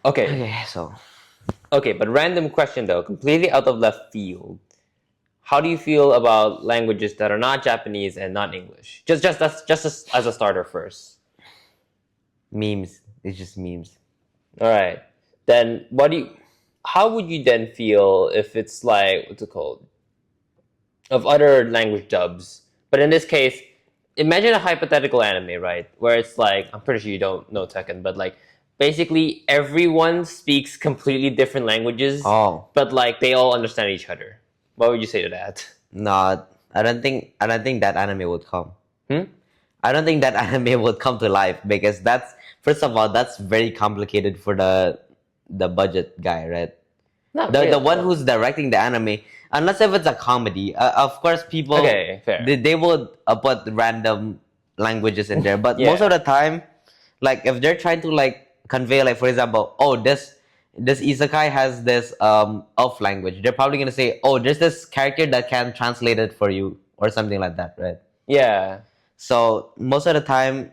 Okay. Okay, so Okay, but random question though, completely out of left field. How do you feel about languages that are not Japanese and not English? As a starter first. memes. It's just memes. All right. Then how would you then feel if it's like what's it called? Of other language dubs. But in this case, imagine a hypothetical anime, right? Where it's like I'm pretty sure you don't know Tekken, but like basically everyone speaks completely different languages, Oh, but like they all understand each other. What would you say to that? no, I don't think that anime would come. Hmm? I don't think that anime would come to life because that's first of all that's very complicated for the budget guy, right? Not The really. one who's directing the anime, unless if it's a comedy, of course people Okay, fair. they would put random languages in there, but most of Yeah. the time, like if they're trying to like convey, like for example, oh this isekai has this elf language, they're probably gonna say, oh, there's this character that can translate it for you or something like that, right? Yeah. So most of the time,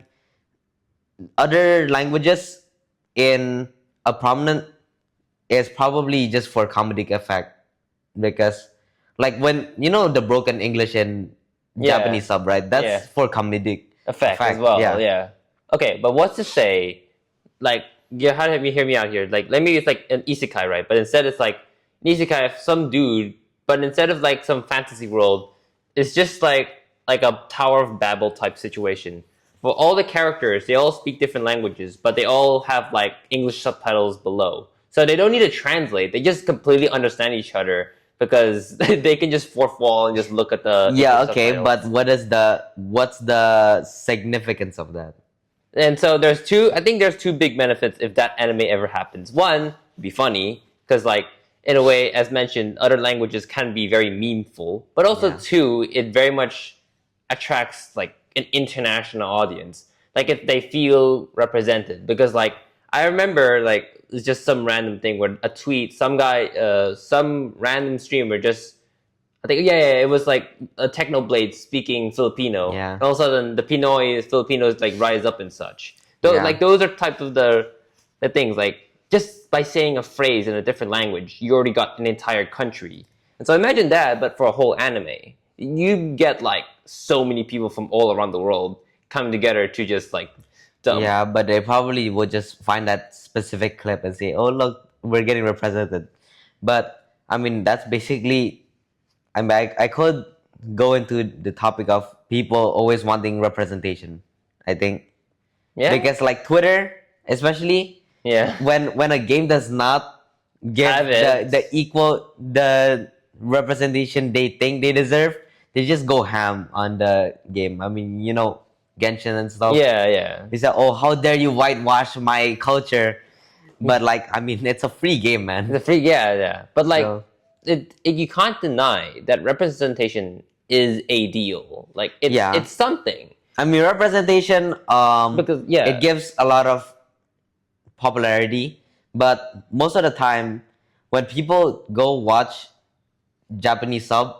other languages in a prominent is probably just for comedic effect because like when you know the broken English in Yeah. Japanese sub, right? Yeah. That's for comedic Effect as effect. well, Yeah. yeah. Okay, but what's to say, like, yeah, how do you hear me out here? Like, let me it's like an isekai, right? But instead it's like an isekai of some dude, but instead of like some fantasy world, it's just like a Tower of Babel type situation. For all the characters, they all speak different languages, but they all have like English subtitles below. So they don't need to translate. They just completely understand each other because they can just fourth wall and just look at the Yeah, English okay, subtitles. but what's the significance of that? And so I think there's two big benefits if that anime ever happens. One, it'd be funny because like in a way, as mentioned, other languages can be very memeful, but also Yeah. two, it very much attracts like an international audience. Like if they feel represented, because like I remember like it's just some random thing where a tweet, some random streamer just I think it was like a Technoblade speaking Filipino. Yeah. And all of a sudden, the Pinoy Filipinos like rise up and such. Yeah. Like those are types of the things. Like just by saying a phrase in a different language, you already got an entire country. And so imagine that, but for a whole anime, you get like so many people from all around the world coming together to just like dub. Yeah, but they probably would just find that specific clip and say, "Oh, look, we're getting represented." But I mean, that's basically. I mean, I could go into the topic of people always wanting representation. I think Yeah. because like Twitter, especially Yeah. when a game does not give Have it. the representation they think they deserve, they just go ham on the game. I mean, you know, Genshin and stuff. Yeah. They say, "Oh, how dare you whitewash my culture?" But like, I mean, it's a free game, man. The free, yeah. But like, So, you can't deny that representation is a deal. Like, Yeah. it's something. I mean, representation. Because, yeah. It gives a lot of popularity, but most of the time, when people go watch Japanese sub,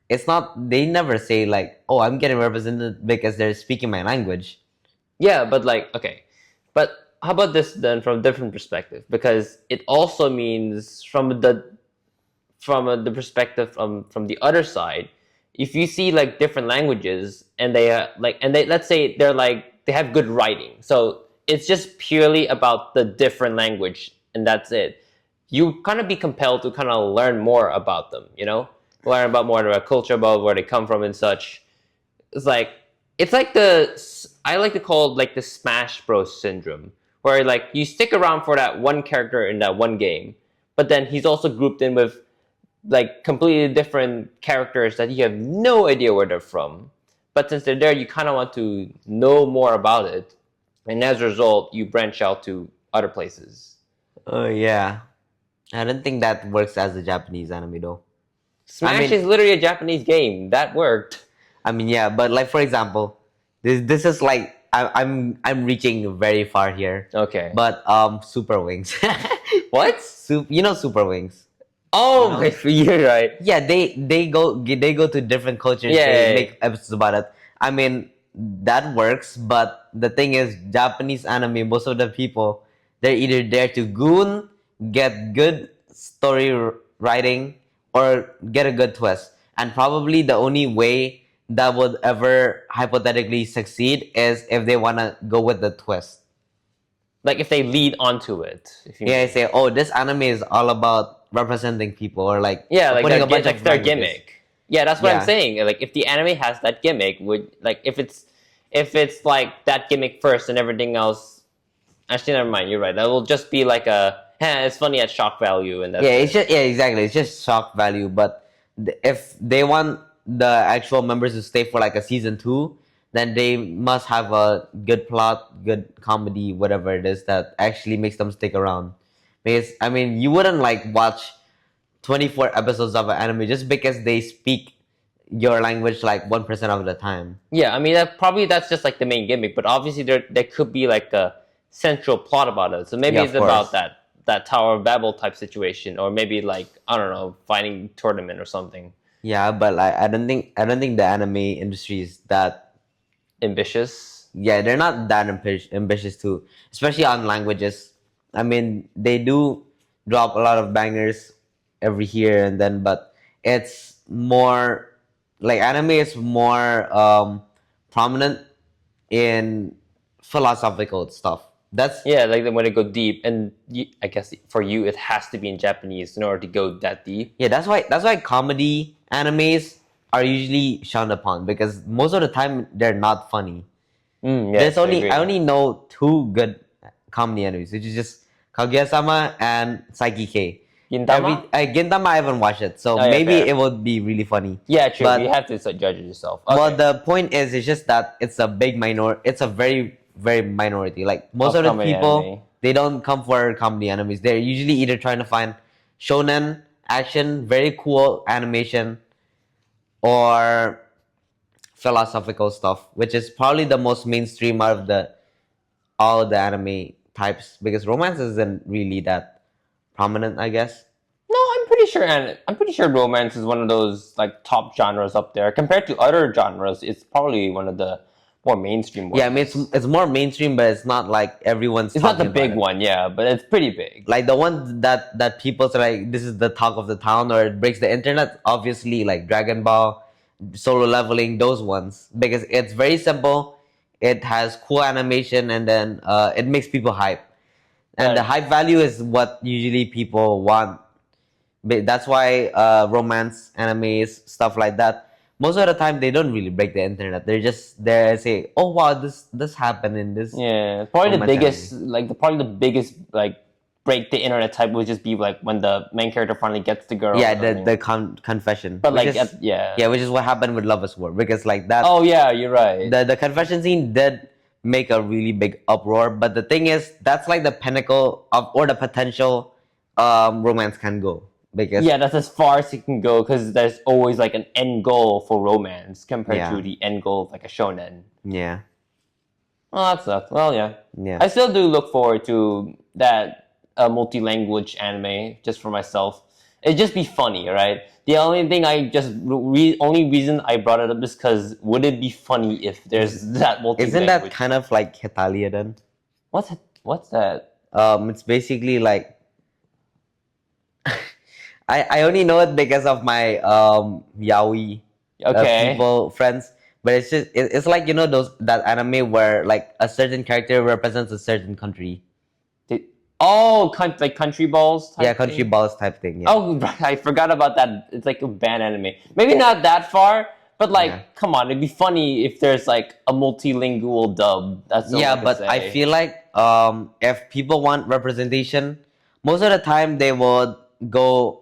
it's not. They never say like, "Oh, I'm getting represented because they're speaking my language." Yeah, but like, okay. But how about this then from a different perspective? Because it also means the perspective from the other side, if you see like different languages and they let's say they have good writing, so it's just purely about the different language and that's it. You kind of be compelled to kind of learn more about them, learn about more about culture, about where they come from and such. It's like I like to call it like the Smash Bros syndrome, where like you stick around for that one character in that one game, but then he's also grouped in with like completely different characters that you have no idea where they're from. But since they're there, you kind of want to know more about it, and as a result, you branch out to other places. Oh yeah, I don't think that works as a Japanese anime though. Smash is literally a Japanese game that worked. I mean, yeah, but like for example, this is like I'm reaching very far here. Okay. But Super Wings. What? You know Super Wings. Oh my, you're right. Yeah, they go to different cultures. Yeah, They yeah, make episodes about it. I mean, that works, but the thing is, Japanese anime, most of the people They're either there to goon, get good story writing, or get a good twist. And probably the only way that would ever hypothetically succeed is if they want to go with the twist. Like if they lead onto it. If you Yeah, I mean. say, oh, this anime is all about representing people, or like Yeah, like putting their, a bunch like of their languages. gimmick. Yeah, that's what I'm Yeah. saying. Like if the anime has that gimmick, would like if it's like that gimmick first and everything else. Actually, never mind. You're right. That will just be like it's funny at shock value, and that's Yeah, it. it's just exactly. It's just shock value. But if they want the actual members to stay for like a season 2, then they must have a good plot, good comedy, whatever it is that actually makes them stick around. Because I mean, you wouldn't like watch 24 episodes of an anime just because they speak your language like 1% of the time. Yeah, I mean that's just like the main gimmick, but obviously there could be like a central plot about it. So maybe Yeah, it's of about course. that Tower of Babel type situation, or maybe like I don't know, fighting tournament or something. Yeah, but like I don't think the anime industry is that. Ambitious. Yeah, they're not that ambitious too, especially on languages. I mean, they do drop a lot of bangers every here and then, but it's more like anime is more prominent in philosophical stuff. That's Yeah, like they want to go deep, and I guess for you it has to be in Japanese in order to go that deep. yeah. That's why comedy animes are usually shunned upon because most of the time they're not funny. Yes, I agree. I only know 2 good comedy animes, which is just Kaguya-sama and Saiki K. Gintama? Gintama, I haven't watched it, so Oh, yeah, maybe fair. it would be really funny. Yeah, true. But You have to judge it yourself. well, Okay. the point is, it's just that it's a big minor. It's a very very minority. Like most of the comedy people, anime. they don't come for comedy animes. They're usually either trying to find shonen action, very cool animation, or philosophical stuff, which is probably the most mainstream out of the all the anime types because romance isn't really that prominent, I guess. No, I'm pretty sure romance is one of those like top genres up there. Compared to other genres, it's probably one of the more mainstream ones. Yeah, I mean it's more mainstream, but it's not like everyone's. It's not the talking big about it. one, yeah, but it's pretty big. Like the ones that people say like this is the talk of the town or it breaks the internet. Obviously, like Dragon Ball, Solo Leveling, those ones because it's very simple. It has cool animation and then it makes people hype. And the hype value is what usually people want. That's why romance animes, stuff like that, most of the time they don't really break the internet. They're just there and say, "Oh wow, this happened in this." Yeah, probably the romance biggest, anime. probably the biggest like break the internet type would just be like when the main character finally gets the girl. Yeah, or the something. confession. But which like is, yeah, which is what happened with Love is War because like that. Oh yeah, you're right. The confession scene did make a really big uproar, but the thing is that's like the pinnacle of or the potential romance can go because Yeah, that's as far as it can go because there's always like an end goal for romance compared Yeah. to the end goal of like a shonen. yeah. Oh, that sucks. Well, yeah. Yeah. I still do look forward to that multi-language anime just for myself. It'd just be funny, right? The only thing I just only reason I brought it up is because would it be funny if there's that multi-language? Isn't that kind of like Hetalia then? What's that? It's basically like I only know it because of my yaoi Okay. people friends, but it's just it's like those that anime where like a certain character represents a certain country. Oh, like country balls. Type Yeah, country thing? balls type thing. Yeah. Oh, right, I forgot about that. It's like a band anime. Maybe not that far, but like, Yeah. come on, it'd be funny if there's like a multilingual dub. That's all Yeah, I can but say. I feel like if people want representation, most of the time they would go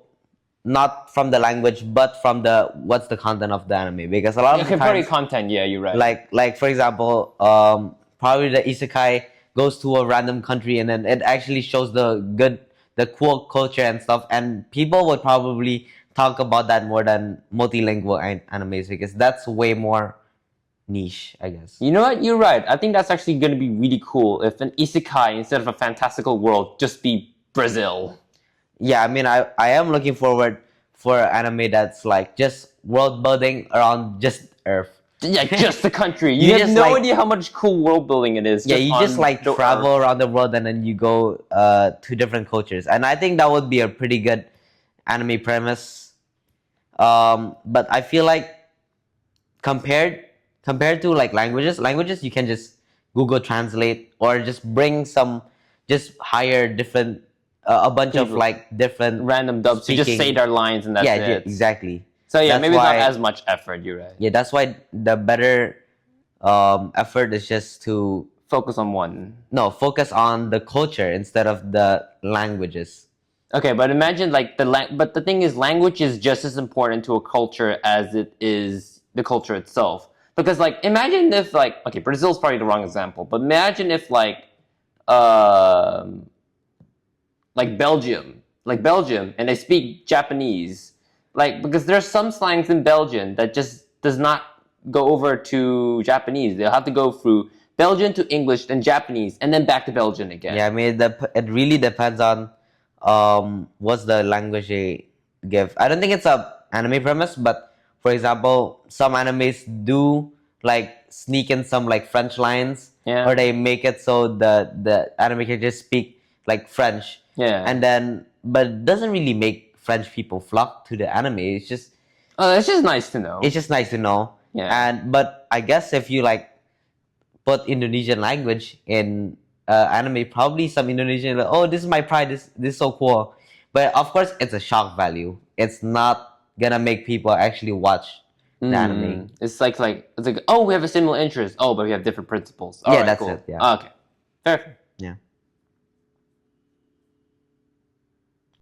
not from the language but from the what's the content of the anime because a lot of the Contemporary times, content. Yeah, you're right. like for example, probably the isekai goes to a random country and then it actually shows the cool culture and stuff, and people would probably talk about that more than multilingual animes because that's way more niche, I guess. You know what? You're right. I think that's actually going to be really cool if an isekai instead of a fantastical world just be Brazil. Yeah, I mean, I am looking forward for an anime that's like just world building around just Earth. Yeah, just the country. You You have just, no like- idea how much cool world building it is. Yeah, you just on like the travel Earth. around the world and then you go to different cultures, and I think that would be a pretty good anime premise. But I feel like compared to like languages you can just Google Translate or just bring just hire different a bunch of People. like different Random dubs to just say speaking- their lines and that's yeah, it. exactly. So yeah, That's maybe it's not why- as much effort. You're right. Yeah, that's why the better effort is just to Focus on one. focus on the culture instead of the languages. Okay, but imagine like but the thing is, language is just as important to a culture as it is the culture itself. Because like, imagine if like, okay, Brazil's probably the wrong example, but imagine if like Belgium, and they speak Japanese, like because there's some slangs in Belgian that just does not go over to Japanese. They'll have to go through Belgian to English, then Japanese, and then back to Belgian again. Yeah, I mean it really depends on what's the language they give. I don't think it's a anime premise, but for example, some animes do like sneak in some like French lines, Yeah. or they make it so the anime can just speak like French. Yeah. And then, but it doesn't really make French people flock to the anime. It's just nice to know. it's just nice to know. Yeah. But I guess if you like put Indonesian language in anime, probably some Indonesian like, oh, this is my pride. This is so cool. But of course, it's a shock value. It's not gonna make people actually watch the anime. It's like oh, we have a similar interest. Oh, but we have different principles. All Yeah, right, that's cool. it, yeah. Okay. Fair. Yeah.